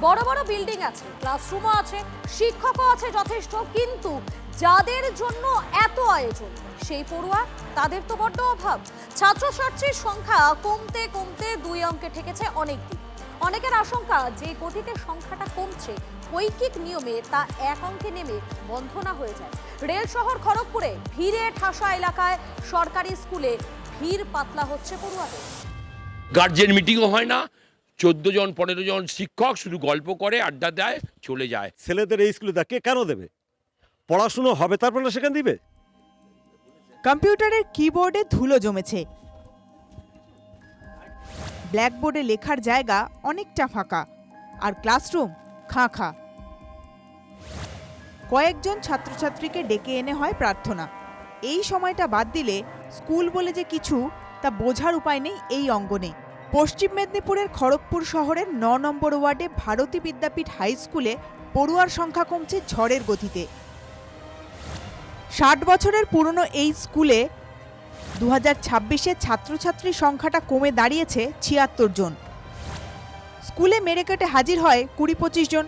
বড় বড় বিল্ডিং আছে, ক্লাসরুমও আছে, শিক্ষকও আছে যথেষ্ট, কিন্তু যাদের জন্য এত আয়োজন সেই পড়ুয়া তাদের তো বড্ড অভাব। ছাত্রছাত্রীর সংখ্যা কমতে কমতে 2 অঙ্কে ঠেকেছে অনেকদিন। অনেকের আশঙ্কা যে গতিতে সংখ্যাটা কমছে, ঐকিক নিয়মে তা 1 অঙ্কে নেমে বন্ধ না হয়ে যায়। রেল শহর খড়গপুরে ভিড়ে ঠাসা এলাকায় সরকারি স্কুলে ভিড় পাতলা হচ্ছে পড়ুয়াদের। গার্জেন মিটিংও হয় না, 14 জন 15 জন শিক্ষক শুধু গল্প করে, আড্ডা দেয়, চলে যায়। ছেলেদের এই স্কুলে কে কেন দেবে? পড়াশুনো হবে তারপর না সেখানে দিবে। কম্পিউটারের কিবোর্ডে ধুলো জমেছে, ব্ল্যাকবোর্ডে লেখার জায়গা অনেকটা ফাঁকা, আর ক্লাসরুম খাঁ খাঁ। কয়েকজন ছাত্রছাত্রীকে ডেকে এনে হয় প্রার্থনা। এই সময়টা বাদ দিলে স্কুল বলে যে কিছু তা বোঝার উপায় নেই এই অঙ্গনে। পশ্চিম মেদিনীপুরের খড়গপুর শহরের 9 নম্বর ওয়ার্ডে ভারতী বিদ্যাপীঠ হাই স্কুলে পড়ুয়ার সংখ্যা কমছে ঝড়ের গতিতে। 60 বছরের পুরনো এই স্কুলে 2026-এ ছাত্রছাত্রীর সংখ্যাটা কমে দাঁড়িয়েছে 76 জন। স্কুলে মেরে কেটে হাজির হয় 20-25 জন।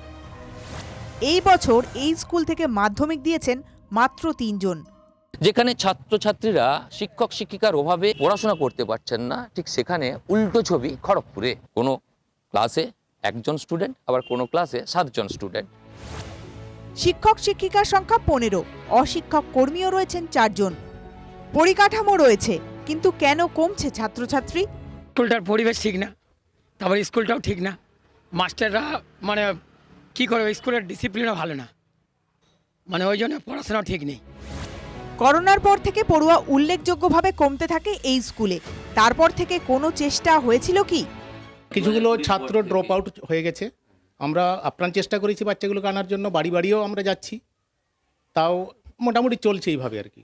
এই বছর এই স্কুল থেকে মাধ্যমিক দিয়েছেন মাত্র 3 জন। যেখানে ছাত্রছাত্রীরা শিক্ষক শিক্ষিকার অভাবে পড়াশোনা করতে পারছেন না, ঠিক সেখানে উল্টো ছবি খড়গপুরে। কোনো ক্লাসে 1 জন স্টুডেন্ট, আবার কোনো ক্লাসে 7 জন স্টুডেন্ট। শিক্ষক শিক্ষিকার সংখ্যা 15, অশিক্ষক কর্মীও রয়েছেন 4 জন। পরিকাঠামো রয়েছে, কিন্তু কেন কমছে ছাত্রছাত্রী? স্কুলটার পরিবেশ ঠিক না, তারপর স্কুলটাও ঠিক না, মাস্টাররা মানে কী করে, স্কুলের ডিসিপ্লিনও ভালো না, মানে ওই জন্য পড়াশোনাও ঠিক নেই। করোনার পর থেকে পড়ুয়া উল্লেখযোগ্যভাবে কমতে থাকে এই স্কুলে। তারপর থেকে কোনো চেষ্টা হয়েছিল কি? কিছুগুলো ছাত্র ড্রপ আউট হয়ে গেছে। আমরা আপ্রাণ চেষ্টা করেছি বাচ্চাগুলোকে আনার জন্য, বাড়ি বাড়িও আমরা যাচ্ছি, তাও মোটামুটি চলছে এইভাবে আর কি।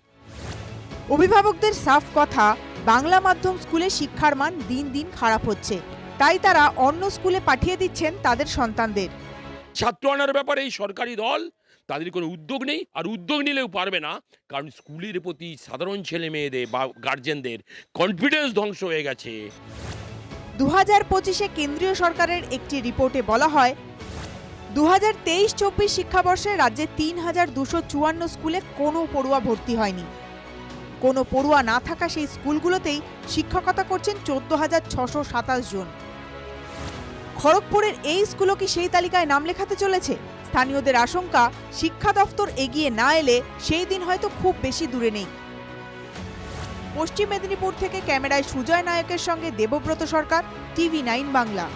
অভিভাবকদের সাফ কথা, বাংলা মাধ্যম স্কুলে শিক্ষার মান দিন দিন খারাপ হচ্ছে, তাই তারা অন্য স্কুলে পাঠিয়ে দিচ্ছেন তাদের সন্তানদের। ছাত্র আনার ব্যাপারে এই সরকারি দল তাদের কোনো উদ্যোগ নেই, আর উদ্যোগ নিলেও পারবে না, কারণ স্কুলের প্রতি সাধারণ ছেলে মেয়েদের বা গার্জেনদের কনফিডেন্স ধ্বংস হয়ে গেছে। 2025-এ কেন্দ্রীয় সরকারের একটি রিপোর্টে বলা হয় 2023-24 শিক্ষাবর্ষে রাজ্যে 3254 স্কুলে কোনো পড়ুয়া ভর্তি হয়নি। কোনো পড়ুয়া না থাকা সেই স্কুলগুলোতেই শিক্ষকতা করছেন 14,627 জন। খড়গপুরের এই স্কুলও কি সেই তালিকায় নাম লেখাতে চলেছে? স্থানীয়দের আশঙ্কা, শিক্ষা দপ্তর এগিয়ে না এলে সেই দিন হয়তো খুব বেশি দূরে নেই। পশ্চিম মেদিনীপুর থেকে ক্যামেরায় সুজয় নায়কের সঙ্গে দেবব্রত সরকার, TV9 বাংলা।